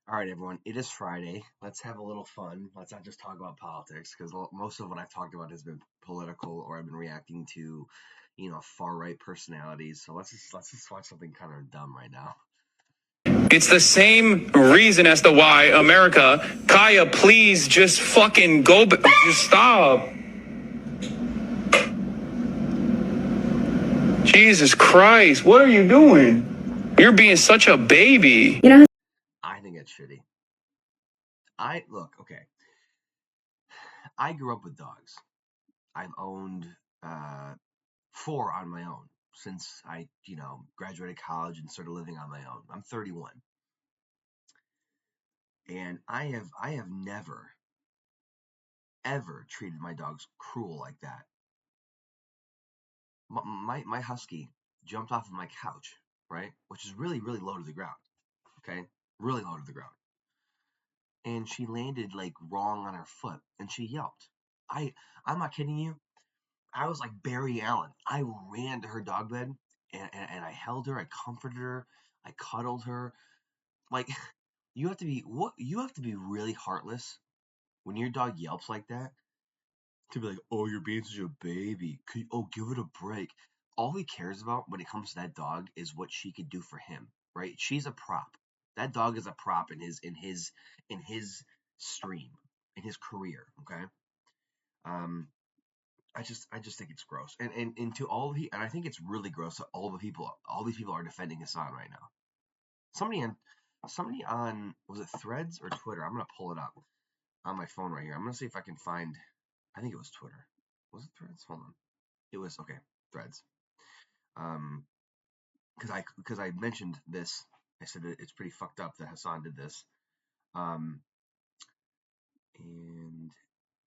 All right, everyone, it is Friday. Let's have a little fun. Let's not just talk about politics because most of what I've talked about has been political or I've been reacting to, far right personalities. So let's just watch something kind of dumb right now. It's the same reason as to why America, Kaya, please just fucking go, just stop. Jesus Christ, what are you doing? You're being such a baby. I think it's shitty. Okay. I grew up with dogs. I've owned 4 on my own since I, graduated college and started living on my own. I'm 31. And I have never ever treated my dogs cruel like that. My husky jumped off of my couch, right? Which is really, really low to the ground. Okay? Really low to the ground. And she landed like wrong on her foot and she yelped. I'm not kidding you. I was like Barry Allen. I ran to her dog bed and I held her, I comforted her, I cuddled her. Like you have to be really heartless when your dog yelps like that to be like, oh, you're being such a baby. Give it a break. All he cares about when it comes to that dog is what she could do for him, right? She's a prop. That dog is a prop in his stream, in his career. Okay. Um, I just think it's gross, and to all of and I think it's really gross that all these people are defending Hasan right now. Somebody on was it Threads or Twitter? I'm gonna pull it up on my phone right here. I'm gonna see if I can find. I think it was Twitter. Was it Threads? Hold on. It was okay. Threads. Um, because I mentioned this. I said that it's pretty fucked up that Hasan did this. Um, and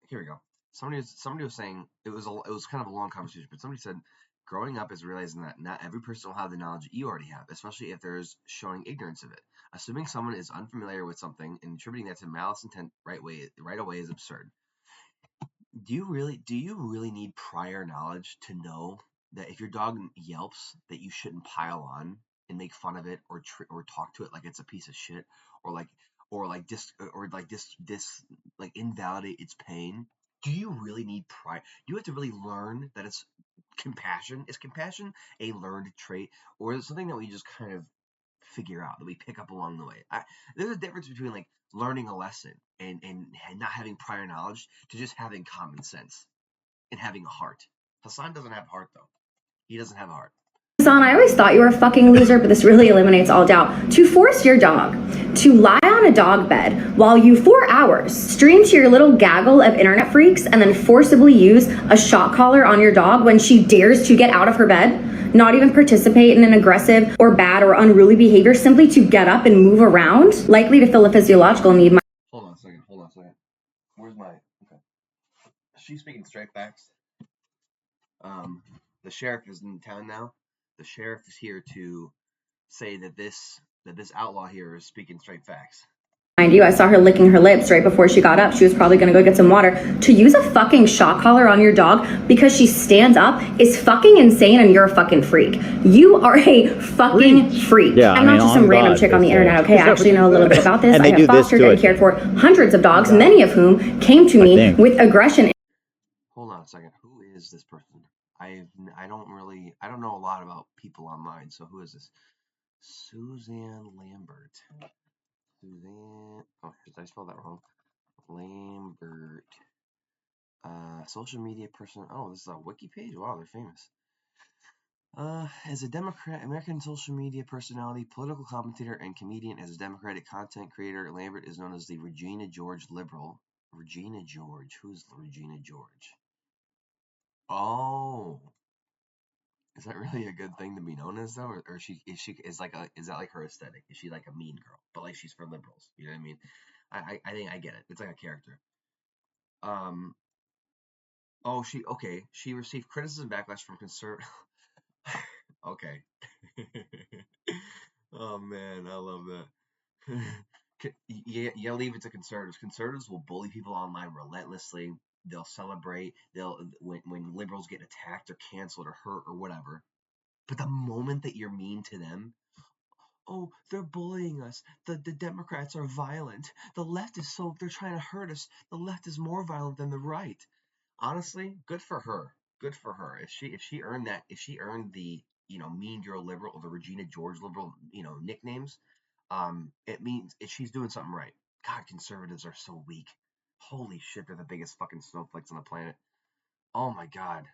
here we go. Somebody was saying it was kind of a long conversation, but somebody said growing up is realizing that not every person will have the knowledge you already have, especially if there's showing ignorance of it. Assuming someone is unfamiliar with something and attributing that to malice intent right away is absurd. Do you really need prior knowledge to know that if your dog yelps that you shouldn't pile on and make fun of it or talk to it like it's a piece of shit or like like invalidate its pain? Do you really need prior? Do you have to really learn that it's compassion? Is compassion a learned trait, or is it something that we just kind of figure out that we pick up along the way? There's a difference between like learning a lesson and not having prior knowledge to just having common sense and having a heart. Hasan doesn't have heart though. He doesn't have a heart. Hasan, I always thought you were a fucking loser, but this really eliminates all doubt. To force your dog to lie on a dog bed while you 4 hours stream to your little gaggle of internet freaks and then forcibly use a shock collar on your dog when she dares to get out of her bed, not even participate in an aggressive or bad or unruly behavior, simply to get up and move around, likely to fill a physiological need. Hold on a second. Where's my? Okay. She's speaking straight facts. The sheriff is in town now. The sheriff is here to say that this outlaw here is speaking straight facts. Mind you, I saw her licking her lips right before she got up. She was probably going to go get some water. To use a fucking shock collar on your dog because she stands up is fucking insane, and you're a fucking freak. You are a fucking freak. Yeah, I'm not just some random chick on the internet, okay? I actually know a little bit about this. I have fostered and cared for hundreds of dogs, many of whom came to me with aggression. Hold on a second. Who is this person? I don't know a lot about people online. So who is this? Suzanne Lambert. Oh, did I spell that wrong? Lambert. Social media person. Oh, this is a wiki page? Wow, they're famous. As a American social media personality, political commentator, and comedian, as a Democratic content creator, Lambert is known as the Regina George liberal. Regina George. Who's Regina George? Oh. Is that really a good thing to be known as though, or is that like her aesthetic? Is she like a mean girl, but like she's for liberals? You know what I mean? I think I get it. It's like a character. Um. Oh, she received criticism backlash from conservative. Okay. Oh man, I love that. Yeah, leave it to conservatives. Conservatives will bully people online relentlessly. They'll celebrate. When liberals get attacked or canceled or hurt or whatever. But the moment that you're mean to them, oh, they're bullying us. The Democrats are violent. The left is they're trying to hurt us. The left is more violent than the right. Honestly, good for her. Good for her. If she earned that, if she earned the, Mean Girl Liberal or the Regina George Liberal, nicknames, it means she's doing something right. God, conservatives are so weak. Holy shit, they're the biggest fucking snowflakes on the planet. Oh my God.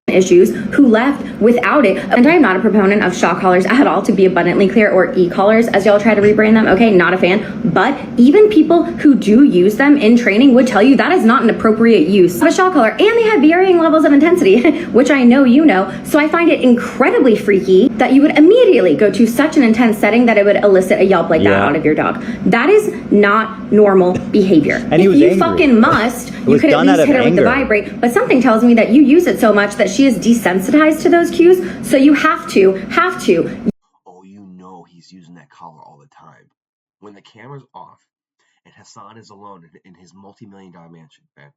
Issues who left without it. And I am not a proponent of shock collars at all, to be abundantly clear, or e-collars as y'all try to rebrand them. Okay, not a fan. But even people who do use them in training would tell you that is not an appropriate use of a shock collar, and they have varying levels of intensity, which I know you know. So I find it incredibly freaky that you would immediately go to such an intense setting that it would elicit a yelp like that out of your dog. That is not normal behavior. And if he was you angry. fucking must, you could at least hit her with the vibrate, but something tells me that you use it so much that she is desensitized to those cues, so you have to. Oh, he's using that collar all the time. When the camera's off and Hasan is alone in his multi-million-dollar mansion, okay,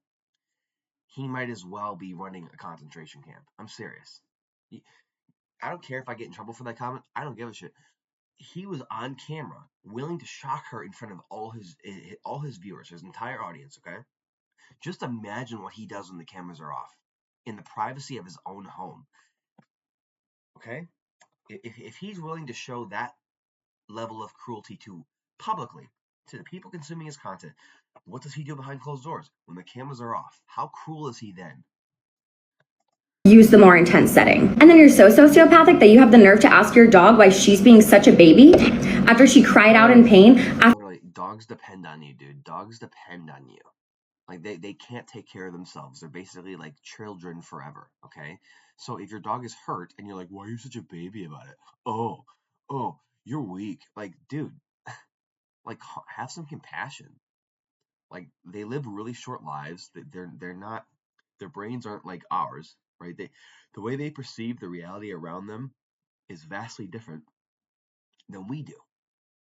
he might as well be running a concentration camp. I'm serious. I don't care if I get in trouble for that comment. I don't give a shit. He was on camera, willing to shock her in front of all his viewers, his entire audience, okay? Just imagine what he does when the cameras are off, in the privacy of his own home, okay? If he's willing to show that level of cruelty publicly to the people consuming his content, what does he do behind closed doors when the cameras are off? How cruel is he then? Use the more intense setting. And then you're so sociopathic that you have the nerve to ask your dog why she's being such a baby after she cried out in pain. Dogs depend on you, dude. Dogs depend on you. Like, they can't take care of themselves. They're basically like children forever, okay? So if your dog is hurt and you're like, why are you such a baby about it? Oh, you're weak. Like, dude, like, have some compassion. Like, they live really short lives. They're not, their brains aren't like ours, right? The way they perceive the reality around them is vastly different than we do,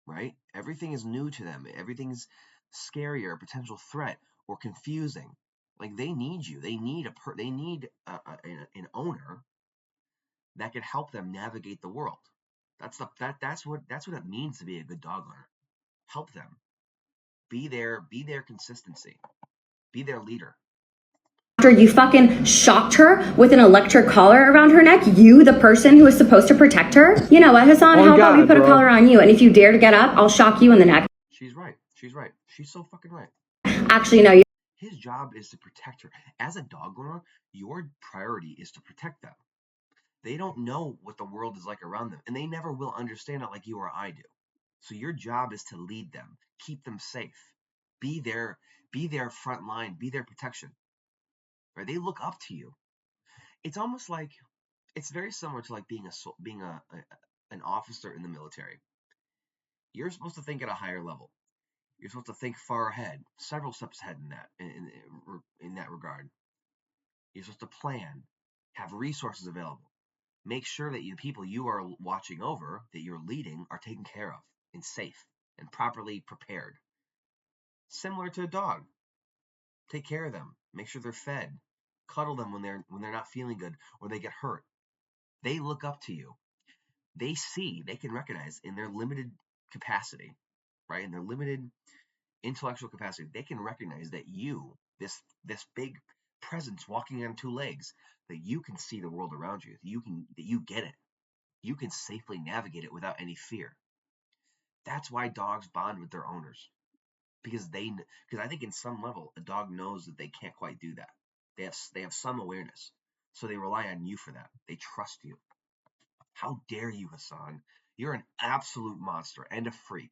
right? Everything is new to them. Everything's scary or a potential threat or confusing. Like, they need you. They need an owner that can help them navigate the world. That's what it means to be a good dog owner. Help them. Be their consistency. Be their leader. After you fucking shocked her with an electric collar around her neck, you, the person who is supposed to protect her. You know what, Hasan? How about we put a collar on you, and if you dare to get up, I'll shock you in the neck. She's right. She's so fucking right. Actually, no. His job is to protect her. As a dog owner, your priority is to protect them. They don't know what the world is like around them, and they never will understand it like you or I do. So your job is to lead them, keep them safe, be their front line, be their protection. Right? They look up to you. It's almost like, it's very similar to like being an officer in the military. You're supposed to think at a higher level. You're supposed to think far ahead, several steps ahead in that regard. You're supposed to plan, have resources available, make sure that the people you are watching over, that you're leading, are taken care of and safe and properly prepared. Similar to a dog. Take care of them. Make sure they're fed. Cuddle them when they're not feeling good or they get hurt. They look up to you. They can recognize in their limited capacity, right? In their limited intellectual capacity, they can recognize that you, this big presence walking on two legs, that you can see the world around you. That you get it. You can safely navigate it without any fear. That's why dogs bond with their owners. Because I think in some level, a dog knows that they can't quite do that. They have some awareness. So they rely on you for that. They trust you. How dare you, Hasan? You're an absolute monster and a freak.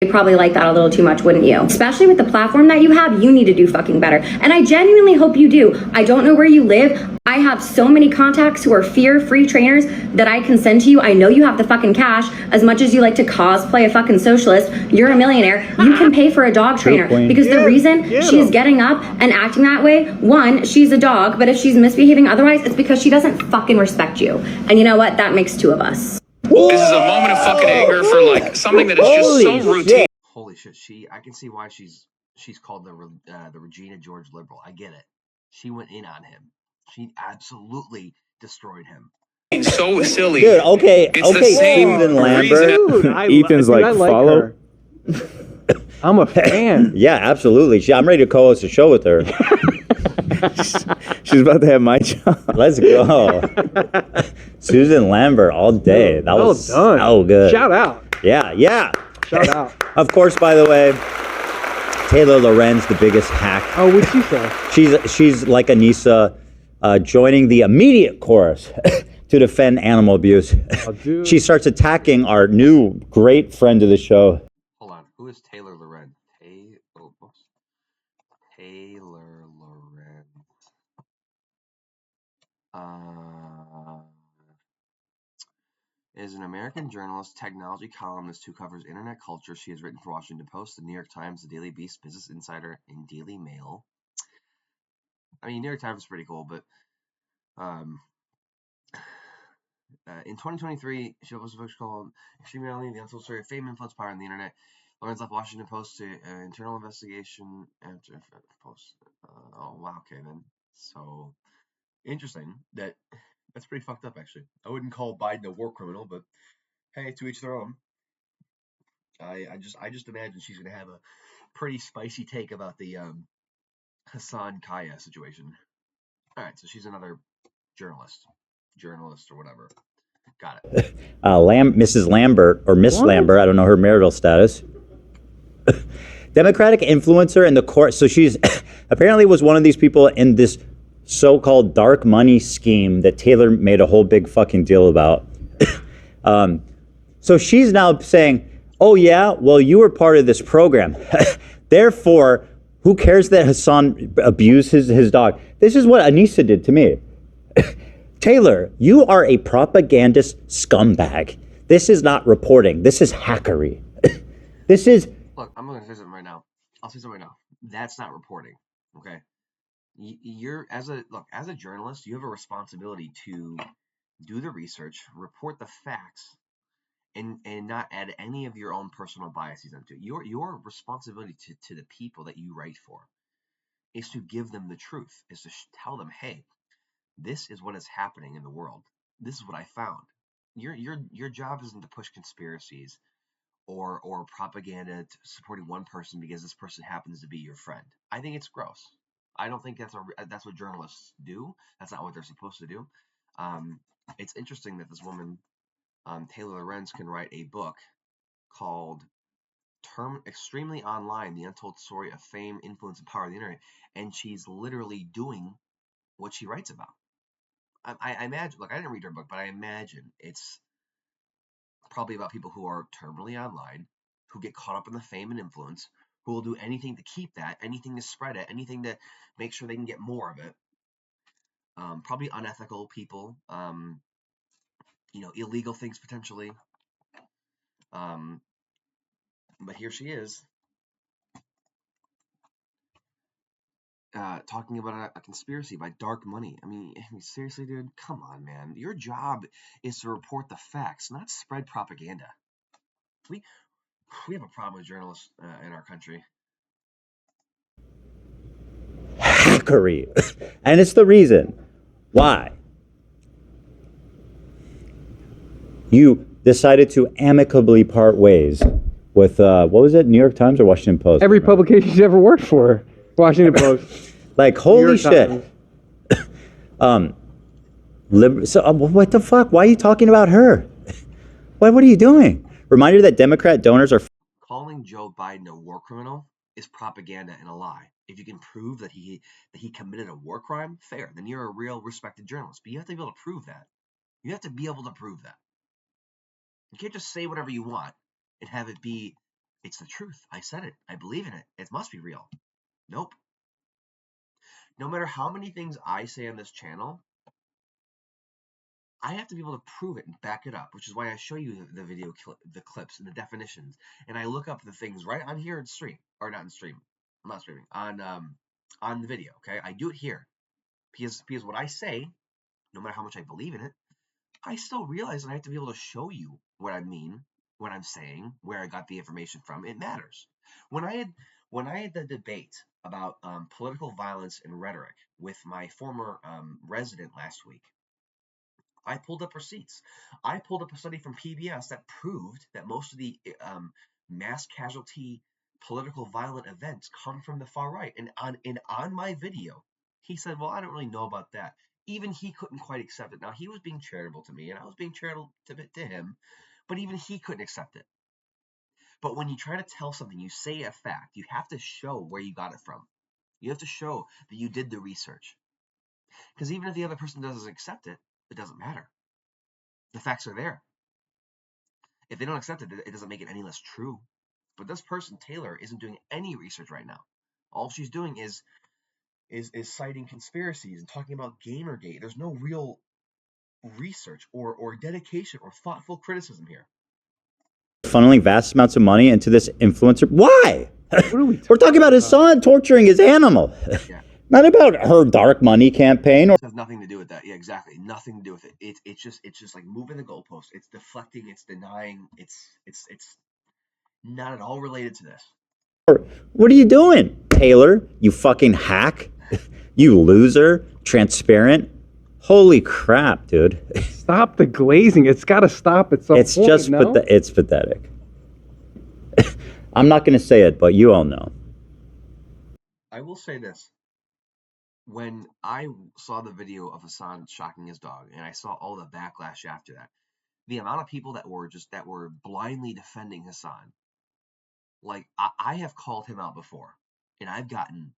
You'd probably like that a little too much, wouldn't you? Especially with the platform that you have, you need to do fucking better. And I genuinely hope you do. I don't know where you live. I have so many contacts who are fear-free trainers that I can send to you. I know you have the fucking cash. As much as you like to cosplay a fucking socialist, you're a millionaire. You can pay for a dog trainer. Because the reason she's getting up and acting that way, one, she's a dog, but if she's misbehaving otherwise, it's because she doesn't fucking respect you. And you know what? That makes two of us. This is a moment of fucking anger for like something that is just so routine. Holy shit! I can see why she's called the Regina George liberal. I get it. She went in on him. She absolutely destroyed him. so silly. Dude, okay, It's okay, the same Susan Lambert. reason. Ethan's like, I like follow. her. I'm a fan. Yeah, absolutely. I'm ready to co-host a show with her. She's about to have my job. Let's go. Susan Lambert all day. That Well was done. so good. Shout out. Yeah. Shout out. Of course, by the way, Taylor Lorenz, the biggest hack. Oh, what'd she say? She's like Anissa, joining the immediate chorus to defend animal abuse. Oh, dude. She starts attacking our new great friend of the show. Hold on. Who is Taylor Lorenz? Taylor Lorenz. Is an American journalist, technology columnist who covers internet culture. She has written for Washington Post, the New York Times, the Daily Beast, Business Insider, and Daily Mail. I mean, New York Times is pretty cool, but in 2023, she published a book called Extremely The Untold Story of Fame, Influence, Power on the Internet. Lorenz left Washington Post to internal investigation after post. Oh, wow, okay, then. So, interesting. That's pretty fucked up, actually. I wouldn't call Biden a war criminal, but hey, to each their own. I just imagine she's gonna have a pretty spicy take about the Hasan Kaya situation. All right, so she's another journalist or whatever. Got it. Mrs. Lambert or Miss Lambert, I don't know her marital status. Democratic influencer in the court. So she's apparently was one of these people in this so-called dark money scheme that Taylor made a whole big fucking deal about. So she's now saying, oh yeah, well, you were part of this program. Therefore, who cares that Hasan abused his dog? This is what Anissa did to me. Taylor, you are a propagandist scumbag. This is not reporting. This is hackery. This is... Look, I'm going to say something right now. I'll say something right now. That's not reporting, okay? You're, as a journalist, you have a responsibility to do the research, report the facts, and not add any of your own personal biases into it. Your responsibility to the people that you write for is to give them the truth, is to tell them, hey, this is what is happening in the world. This is what I found. Your job isn't to push conspiracies or propaganda supporting one person because this person happens to be your friend. I think it's gross. I don't think that's what journalists do. That's not what they're supposed to do. It's interesting that this woman, Taylor Lorenz, can write a book called Extremely Online, The Untold Story of Fame, Influence, and Power of the Internet, and she's literally doing what she writes about. I imagine, look, I didn't read her book, but I imagine it's probably about people who are terminally online, who get caught up in the fame and influence, who will do anything to keep that, anything to spread it, anything to make sure they can get more of it. Probably unethical people, illegal things potentially. But here she is, talking about a conspiracy by dark money. I mean, seriously, dude, come on, man. Your job is to report the facts, not spread propaganda. We have a problem with journalists in our country. Hackery. And it's the reason why you decided to amicably part ways with, what was it, New York Times or Washington Post? Every publication she's ever worked for. Washington Post. Like, holy shit. Times. What the fuck? Why are you talking about her? What are you doing? Reminder that Democrat donors are... Calling Joe Biden a war criminal is propaganda and a lie. If you can prove that he committed a war crime, fair. Then you're a real respected journalist. But you have to be able to prove that. You have to be able to prove that. You can't just say whatever you want and have it be, it's the truth. I said it. I believe in it. It must be real. Nope. No matter how many things I say on this channel, I have to be able to prove it and back it up, which is why I show you the video, the clips and the definitions, and I look up the things right on here in stream, or not in stream. I'm not streaming on the video. Okay, I do it here because what I say, no matter how much I believe in it, I still realize that I have to be able to show you what I mean, what I'm saying, where I got the information from. It matters. When I had the debate about political violence and rhetoric with my former resident last week, I pulled up receipts. I pulled up a study from PBS that proved that most of the mass casualty political violent events come from the far right. And on my video, he said, "Well, I don't really know about that." Even he couldn't quite accept it. Now, he was being charitable to me, and I was being charitable to him, but even he couldn't accept it. But when you try to tell something, you say a fact, you have to show where you got it from. You have to show that you did the research. Because even if the other person doesn't accept it, it doesn't matter. The facts are there. If they don't accept it, it doesn't make it any less true. But this person, Taylor, isn't doing any research right now. All she's doing is citing conspiracies and talking about Gamergate. There's no real research or dedication or thoughtful criticism here. Funneling vast amounts of money into this influencer. Why? We're talking about his son torturing his animal. Yeah. Not about her dark money campaign. It has nothing to do with that. Yeah, exactly. Nothing to do with it. It's just like moving the goalpost. It's deflecting. It's denying. It's not at all related to this. What are you doing, Taylor? You fucking hack. You loser. Transparent. Holy crap, dude. Stop the glazing. It's got to stop at some It's point, just no? it's pathetic. I'm not going to say it, but you all know. I will say this. When I saw the video of Hasan shocking his dog, and I saw all the backlash after that, the amount of people that were blindly defending Hasan, like I have called him out before, and I've gotten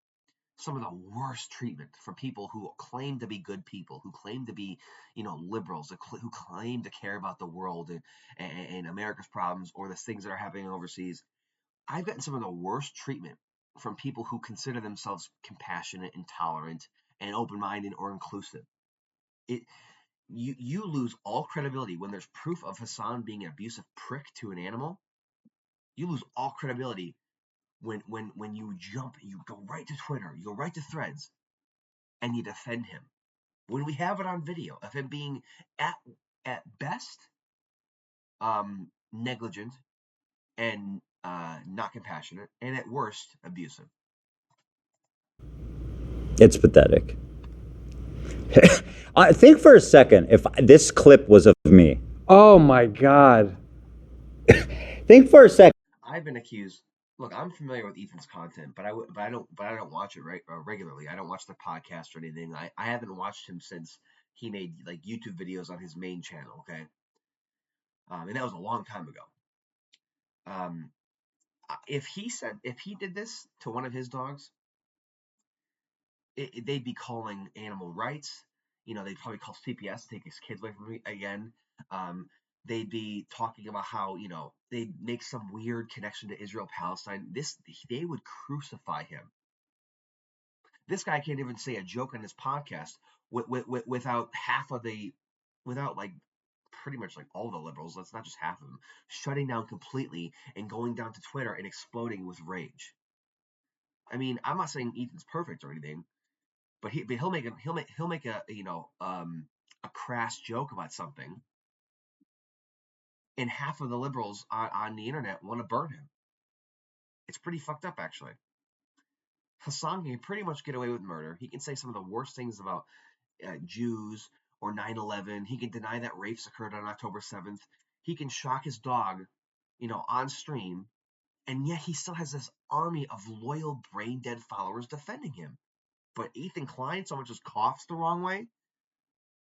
some of the worst treatment from people who claim to be good people, who claim to be, liberals, who claim to care about the world and America's problems or the things that are happening overseas. I've gotten some of the worst treatment from people who consider themselves compassionate and tolerant and open-minded or inclusive. You lose all credibility when there's proof of Hasan being an abusive prick to an animal. You lose all credibility when you go right to Twitter, you go right to Threads, and you defend him. When we have it on video of him being at best negligent and not compassionate, and at worst abusive. It's pathetic. Think for a second if this clip was of me. Oh my God. Think for a second. I've been accused. Look, I'm familiar with Ethan's content, but I don't watch it regularly. I don't watch the podcast or anything. I haven't watched him since he made like YouTube videos on his main channel. Okay, and that was a long time ago. If he did this to one of his dogs, they'd be calling animal rights. They'd probably call CPS to take his kids away from me again. They'd be talking about how, they'd make some weird connection to Israel-Palestine. They would crucify him. This guy can't even say a joke on his podcast without like pretty much like all the liberals, that's not just half of them, shutting down completely and going down to Twitter and exploding with rage. I mean, I'm not saying Ethan's perfect or anything, but he'll make a crass joke about something, and half of the liberals on the internet want to burn him. It's pretty fucked up, actually. Hasan can pretty much get away with murder. He can say some of the worst things about Jews or 9/11. He can deny that rapes occurred on October 7th. He can shock his dog, on stream, and yet he still has this army of loyal, brain-dead followers defending him. But Ethan Klein, someone just coughs the wrong way,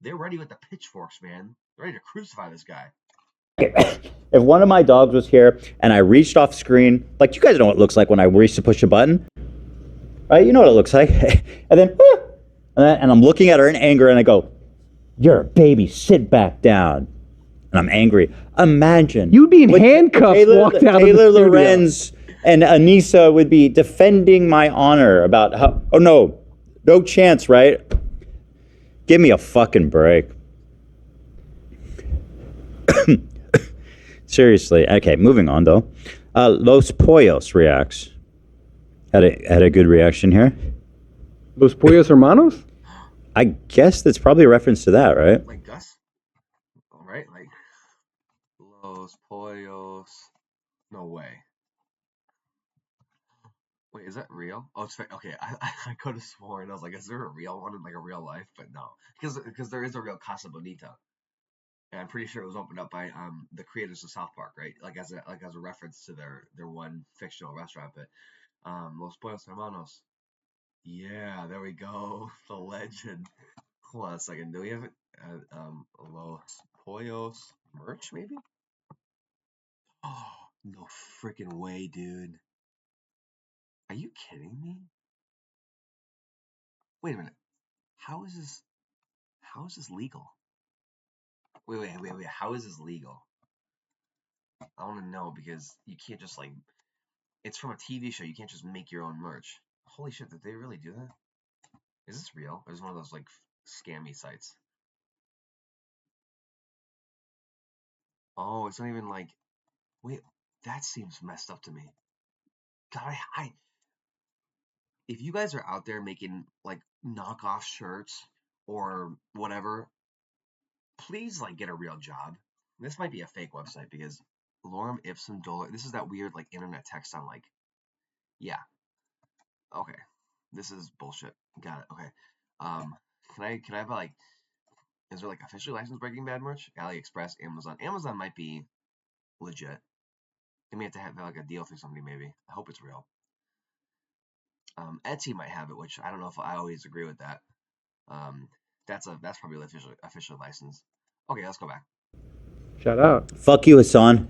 they're ready with the pitchforks, man. They're ready to crucify this guy. If one of my dogs was here and I reached off screen, like you guys know what it looks like when I reach to push a button, right? You know what it looks like. And then, and I'm looking at her in anger and I go, "You're a baby, sit back down." And I'm angry. Imagine. You'd be in handcuffs walked out of the Taylor studio. Lorenz and Anissa would be defending my honor about how, oh no chance, right? Give me a fucking break. Seriously. Okay, moving on though. Los Pollos reacts. Had a good reaction here. Los Pollos Hermanos? I guess that's probably a reference to that, right? Like Gus? Right? Like Los Pollos. No way. Wait, is that real? Oh, it's okay. I could have sworn. I was like, is there a real one in like a real life? But no, because there is a real Casa Bonita. And I'm pretty sure it was opened up by the creators of South Park, right? Like as a reference to their one fictional restaurant. But Los Pollos Hermanos. Yeah, there we go. The legend. Hold on a second. Do we have it? Los Pollos merch, maybe? Oh, no freaking way, dude. Are you kidding me? Wait a minute. How is this? How is this legal? Wait. How is this legal? I want to know because you can't just like. It's from a TV show. You can't just make your own merch. Holy shit! Did they really do that? Is this real? Or is it one of those like scammy sites? Oh, it's not even like. Wait, that seems messed up to me. God, if you guys are out there making like knockoff shirts or whatever, please like get a real job. This might be a fake website because lorem ipsum dolor. This is that weird like internet text on like, yeah, okay, this is bullshit. Got it. Okay, can I have like, is there like officially licensed Breaking Bad merch? AliExpress, Amazon. Amazon might be legit. They may have to have like a deal through somebody maybe. I hope it's real. Etsy might have it, which I don't know if I always agree with that. That's probably officially licensed. Okay, let's go back. Shout out. Fuck you, Hasan.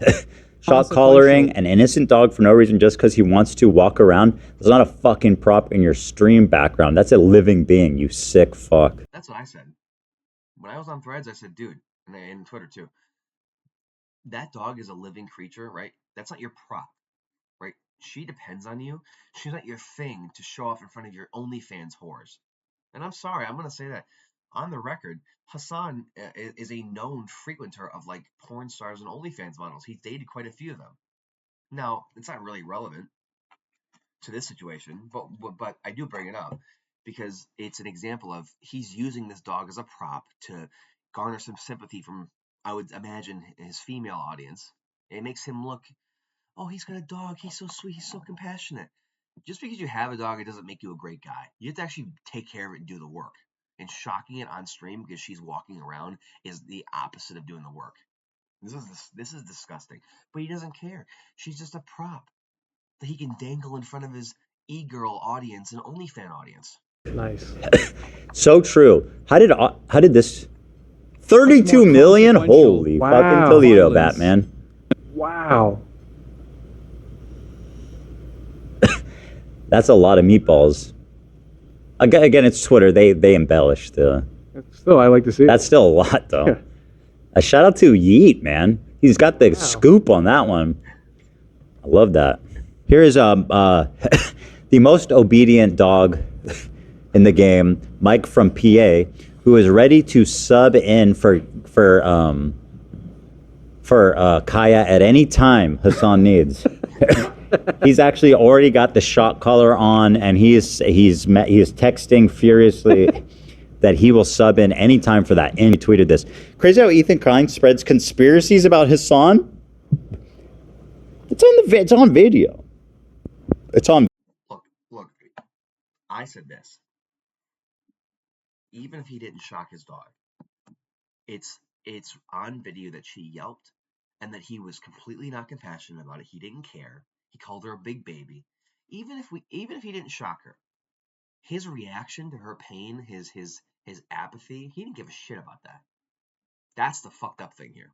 Shot collaring an innocent dog for no reason just because he wants to walk around. It's not a fucking prop in your stream background. That's a living being, you sick fuck. That's what I said. When I was on Threads, I said, dude, and Twitter too. That dog is a living creature, right? That's not your prop, right? She depends on you. She's not your thing to show off in front of your OnlyFans whores. And I'm sorry, I'm gonna say that on the record. Hasan is a known frequenter of like porn stars and OnlyFans models. He's dated quite a few of them. Now, it's not really relevant to this situation, but I do bring it up because it's an example of he's using this dog as a prop to garner some sympathy from, I would imagine, his female audience. It makes him look, oh, he's got a dog, he's so sweet, he's so compassionate. Just because you have a dog, it doesn't make you a great guy. You have to actually take care of it and do the work. And shocking it on stream because she's walking around is the opposite of doing the work. This is disgusting. But he doesn't care. She's just a prop that he can dangle in front of his e-girl audience and OnlyFan audience. Nice. So true. How did this 32 million? Holy fucking Toledo, Batman. Wow. That's a lot of meatballs. Again, it's Twitter. They embellish the. Still, I like to see it. That's still a lot, though. A shout out to Yeet, man. He's got the scoop on that one. I love that. Here is the most obedient dog in the game, Mike from PA, who is ready to sub in for Kaya at any time Hasan needs. He's actually already got the shot collar on, and he is texting furiously that he will sub in anytime for that. And he tweeted this: "Crazy how Ethan Klein spreads conspiracies about Hasan. It's on video. It's on." Look. I said this. Even if he didn't shock his dog, it's on video that she yelped, and that he was completely not compassionate about it. He didn't care. He called her a big baby. Even if he didn't shock her, his reaction to her pain, his apathy, he didn't give a shit about that. That's the fucked up thing here.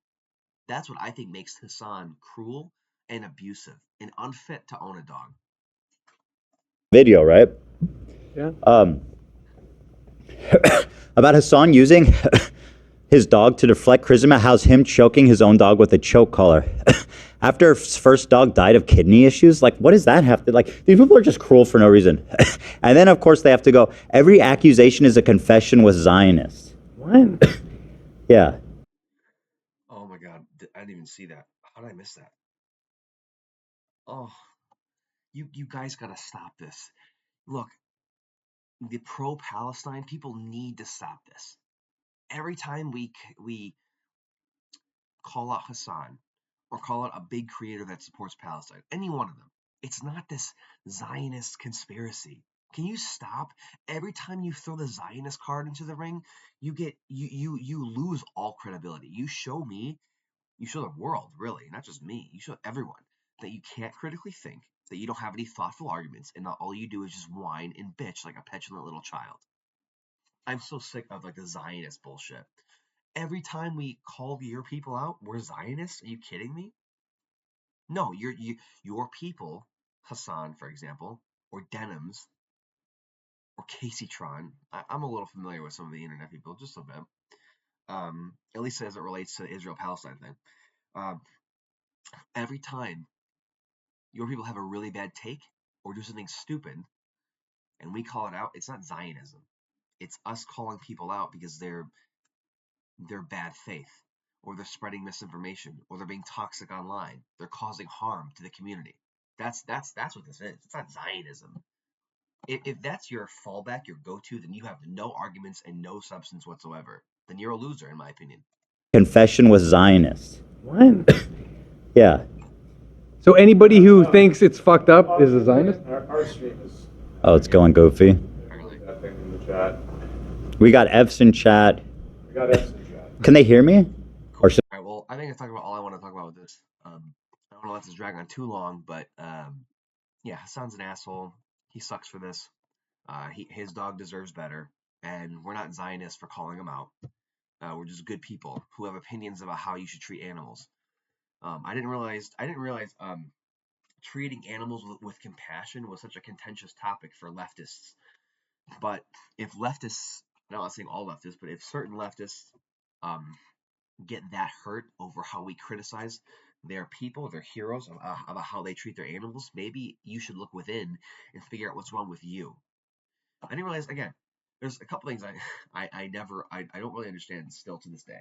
That's what I think makes Hasan cruel and abusive and unfit to own a dog. Video, right? Yeah. About Hasan using his dog to deflect charisma, how's him choking his own dog with a choke collar. After his first dog died of kidney issues, like, what does that have to, like, these people are just cruel for no reason. And then, of course, they have to go, every accusation is a confession with Zionists. What? Yeah. Oh my God, I didn't even see that. How did I miss that? Oh, you guys gotta stop this. Look, the pro-Palestine people need to stop this. Every time we call out Hasan or call out a big creator that supports Palestine, any one of them, it's not this Zionist conspiracy. Can you stop? Every time you throw the Zionist card into the ring, you lose all credibility. You show me, you show the world, really, not just me. You show everyone that you can't critically think, that you don't have any thoughtful arguments, and that all you do is just whine and bitch like a petulant little child. I'm so sick of like the Zionist bullshit. Every time we call your people out, we're Zionists? Are you kidding me? No, your people, Hasan, for example, or Denims, or Caseytron. I'm a little familiar with some of the internet people, just a bit. At least as it relates to the Israel-Palestine thing. Every time your people have a really bad take or do something stupid, and we call it out, it's not Zionism. It's us calling people out because they're bad faith, or they're spreading misinformation, or they're being toxic online. They're causing harm to the community. That's what this is. It's not Zionism. If that's your fallback, your go-to, then you have no arguments and no substance whatsoever. Then you're a loser, in my opinion. Confession was Zionist. What? Yeah. So anybody who thinks it's fucked up is a Zionist? Our stream is. Oh, it's going goofy. That thing in the chat. We got F's in chat. We got F's in chat. Can they hear me? Or should... All right, well, I think I talked about all I want to talk about with this. I don't want to let this drag on too long, but yeah, Hasan's an asshole. He sucks for this. His dog deserves better, and we're not Zionists for calling him out. We're just good people who have opinions about how you should treat animals. I didn't realize treating animals with compassion was such a contentious topic for leftists. But if leftists, I'm not saying all leftists, but if certain leftists get that hurt over how we criticize their people, their heroes, about how they treat their animals, maybe you should look within and figure out what's wrong with you. I didn't realize, again, there's a couple things I don't really understand still to this day.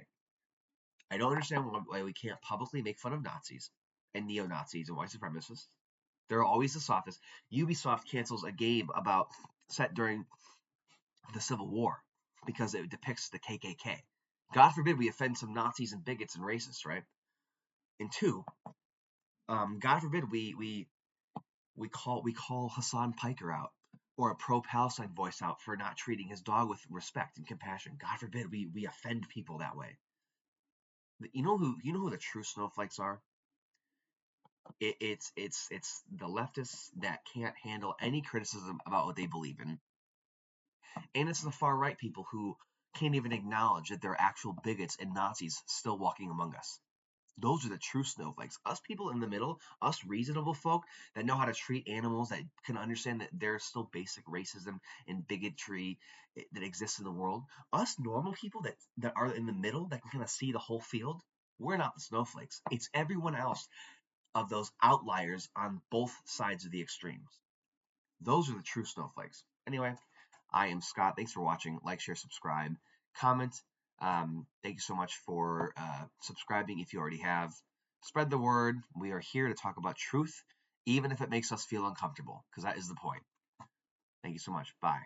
I don't understand why we can't publicly make fun of Nazis and neo-Nazis and white supremacists. They're always the softest. Ubisoft cancels a game set during the Civil War because it depicts the KKK. God forbid we offend some Nazis and bigots and racists, right? And two, God forbid we call Hasan Piker out, or a pro-Palestine voice out, for not treating his dog with respect and compassion. God forbid we offend people that way. You know who the true snowflakes are? It's the leftists that can't handle any criticism about what they believe in, and it's the far right people who can't even acknowledge that there are actual bigots and Nazis still walking among us. Those are the true snowflakes. Us people in the middle, us reasonable folk that know how to treat animals, that can understand that there's still basic racism and bigotry that exists in the world. Us normal people that are in the middle, that can kind of see the whole field, we're not the snowflakes. It's everyone else of those outliers on both sides of the extremes. Those are the true snowflakes. Anyway, I am Scott. Thanks for watching. Like, share, subscribe, comment. Thank you so much for subscribing if you already have. Spread the word. We are here to talk about truth, even if it makes us feel uncomfortable, because that is the point. Thank you so much. Bye.